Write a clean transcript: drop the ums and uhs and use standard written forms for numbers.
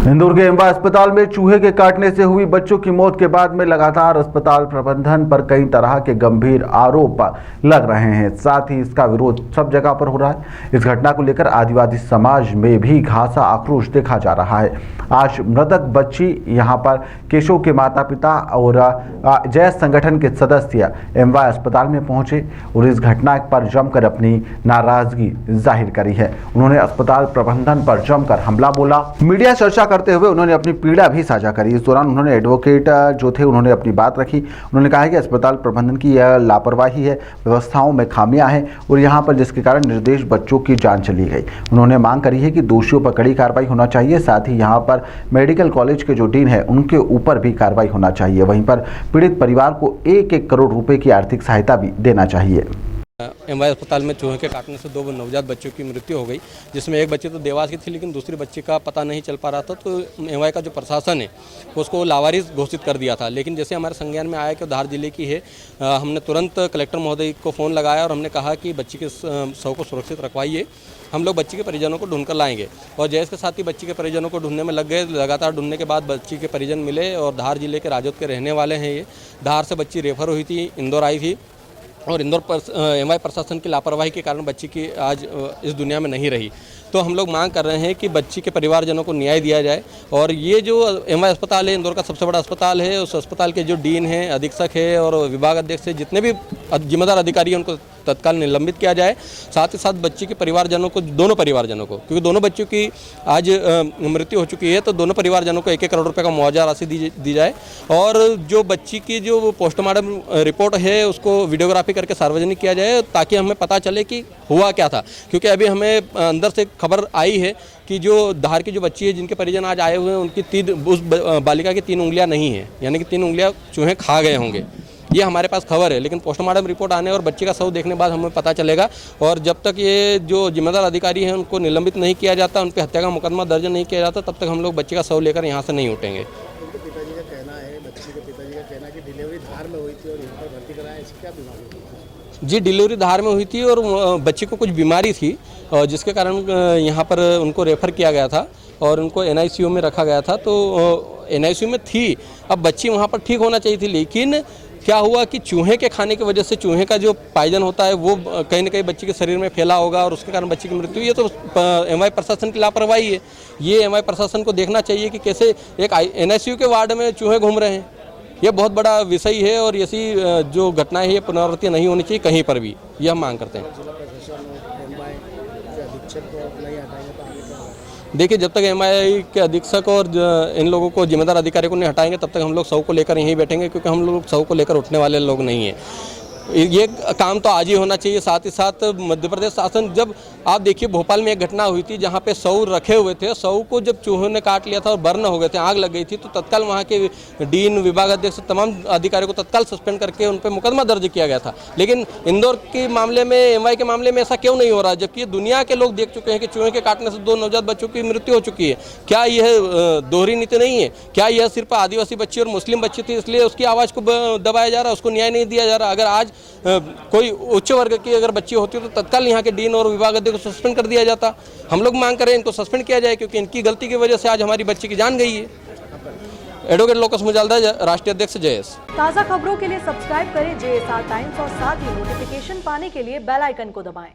इंदौर के एमवाय अस्पताल में चूहे के काटने से हुई बच्चों की मौत के बाद में लगातार अस्पताल प्रबंधन पर कई तरह के गंभीर आरोप लग रहे हैं। साथ ही इसका विरोध सब जगह पर हो रहा है। इस घटना को लेकर आदिवासी समाज में भी घासा आक्रोश देखा जा रहा है। आज मृतक बच्ची यहां पर केशव के माता पिता और जय संगठन के सदस्य एमवाय अस्पताल में पहुंचे और इस घटना पर जमकर अपनी नाराजगी जाहिर करी है। उन्होंने अस्पताल प्रबंधन पर जमकर हमला बोला। मीडिया चर्चा करते हुए उन्होंने अपनी पीड़ा भी साझा करी। इस दौरान उन्होंने एडवोकेट जो थे उन्होंने अपनी बात रखी। उन्होंने कहा कि अस्पताल प्रबंधन की यह लापरवाही है, व्यवस्थाओं में खामियां हैं और यहां पर जिसके कारण निर्दोष बच्चों की जान चली गई। उन्होंने मांग करी है कि दोषियों पर कड़ी कार्रवाई होना चाहिए। साथ ही यहां पर मेडिकल कॉलेज के जो डीन है उनके ऊपर भी कार्रवाई होना चाहिए। वहीं पर पीड़ित परिवार को 1-1 करोड़ रुपए की आर्थिक सहायता भी देना चाहिए। एमवाय अस्पताल में चूहे के काटने से 2 नवजात बच्चों की मृत्यु हो गई, जिसमें एक बच्ची तो देवास की थी लेकिन दूसरी बच्ची का पता नहीं चल पा रहा था। तो एमवाय का जो प्रशासन है उसको लावारिस घोषित कर दिया था। लेकिन जैसे हमारे संज्ञान में आया कि धार जिले की है, हमने तुरंत कलेक्टर महोदय को फ़ोन लगाया और हमने कहा कि बच्ची के शव को सुरक्षित रखवाइए, हम लोग बच्ची के परिजनों को ढूंढ कर लाएंगे। और जैसे के साथ ही बच्ची के परिजनों को ढूंढने में लग गए। लगातार ढूंढने के बाद बच्ची के परिजन मिले और धार जिले के राजौद के रहने वाले हैं। ये धार से बच्ची रेफर हुई थी, इंदौर आई थी और इंदौर पर एमवाय प्रशासन की लापरवाही के कारण बच्ची की आज इस दुनिया में नहीं रही। तो हम लोग मांग कर रहे हैं कि बच्ची के परिवारजनों को न्याय दिया जाए। और ये जो एमवाय अस्पताल है इंदौर का सबसे बड़ा अस्पताल है, उस अस्पताल के जो डीन हैं, अधीक्षक है और विभाग अध्यक्ष है, जितने भी जिम्मेदार अधिकारी हैं उनको तत्काल निलंबित किया जाए। साथ ही साथ बच्ची के परिवारजनों को, दोनों परिवारजनों को, क्योंकि दोनों बच्चों की आज मृत्यु हो चुकी है, तो दोनों परिवारजनों को 1-1 करोड़ रुपए का मुआवजा राशि दी जाए। और जो बच्ची की जो पोस्टमार्टम रिपोर्ट है उसको वीडियोग्राफी करके सार्वजनिक किया जाए ताकि हमें पता चले कि हुआ क्या था। क्योंकि अभी हमें अंदर से खबर आई है कि जो धार की जो बच्ची है जिनके परिजन आज आए हुए हैं उनकी उस बालिका की 3 उंगलियां नहीं है, यानी कि 3 उंगलियां चूहे खा गए होंगे। ये हमारे पास खबर है, लेकिन पोस्टमार्टम रिपोर्ट आने और बच्चे का शव देखने के बाद हमें पता चलेगा। और जब तक ये जो जिम्मेदार अधिकारी हैं उनको निलंबित नहीं किया जाता, उन पर हत्या का मुकदमा दर्ज नहीं किया जाता, तब तक हम लोग बच्चे का शव लेकर यहाँ से नहीं उठेंगे। उनके पिताजी का कहना है, बच्ची के पिताजी का कहना है कि डिलीवरी धार में हुई थी और यहाँ पर भर्ती कराया। इसकी क्या बीमारी थी? जी, डिलीवरी धार में हुई थी और बच्ची को कुछ बीमारी थी जिसके कारण यहाँ पर उनको रेफ़र किया गया था और उनको NICU में रखा गया था। तो NICU में थी, अब बच्ची वहाँ पर ठीक होना चाहिए थी। लेकिन क्या हुआ कि चूहे के खाने की वजह से चूहे का जो पॉइजन होता है वो कहीं ना कहीं बच्ची के शरीर में फैला होगा और उसके कारण बच्ची की मृत्यु। ये तो एमवाय प्रशासन की लापरवाही है। ये एमवाय प्रशासन को देखना चाहिए कि कैसे एक NICU के वार्ड में चूहे घूम रहे हैं। ये बहुत बड़ा विषय है और ऐसी जो घटनाएं हैं ये पुनरावृत्ति नहीं होनी चाहिए कहीं पर भी, ये हम मांग करते हैं। देखिए, जब तक एमवाय के अधीक्षक और इन लोगों को जिम्मेदार अधिकारी को नहीं हटाएंगे तब तक हम लोग शव को लेकर यहीं बैठेंगे, क्योंकि हम लोग शव को लेकर उठने वाले लोग नहीं हैं। ये काम तो आज ही होना चाहिए। साथ ही साथ मध्य प्रदेश शासन, जब आप देखिए भोपाल में एक घटना हुई थी जहाँ पे शव रखे हुए थे, शव को जब चूहों ने काट लिया था और बर्न हो गए थे, आग लग गई थी, तो तत्काल वहाँ के डीन, विभाग अध्यक्ष, तमाम अधिकारियों को तत्काल सस्पेंड करके उन पर मुकदमा दर्ज किया गया था। लेकिन इंदौर के मामले में, एमवाय के मामले में ऐसा क्यों नहीं हो रहा, जबकि दुनिया के लोग देख चुके हैं कि चूहे के काटने से 2 नवजात बच्चों की मृत्यु हो चुकी है। क्या यह दोहरी नीति नहीं है? क्या यह सिर्फ आदिवासी बच्ची और मुस्लिम बच्ची थी इसलिए उसकी आवाज़ को दबाया जा रहा है, उसको न्याय नहीं दिया जा रहा? अगर आज कोई उच्च वर्ग की अगर बच्ची होती तो तत्काल यहाँ के डीन और विभाग अध्यक्ष को सस्पेंड कर दिया जाता। हम लोग मांग करें इनको सस्पेंड किया जाए, क्योंकि इनकी गलती की वजह से आज हमारी बच्ची की जान गई है। एडवोकेट लोकस मुजालदा, राष्ट्रीय अध्यक्ष JS। ताज़ा खबरों के लिए सब्सक्राइब करें JSR टाइम्स और साथ ही नोटिफिकेशन पाने के लिए बेल आइकन को दबाएं।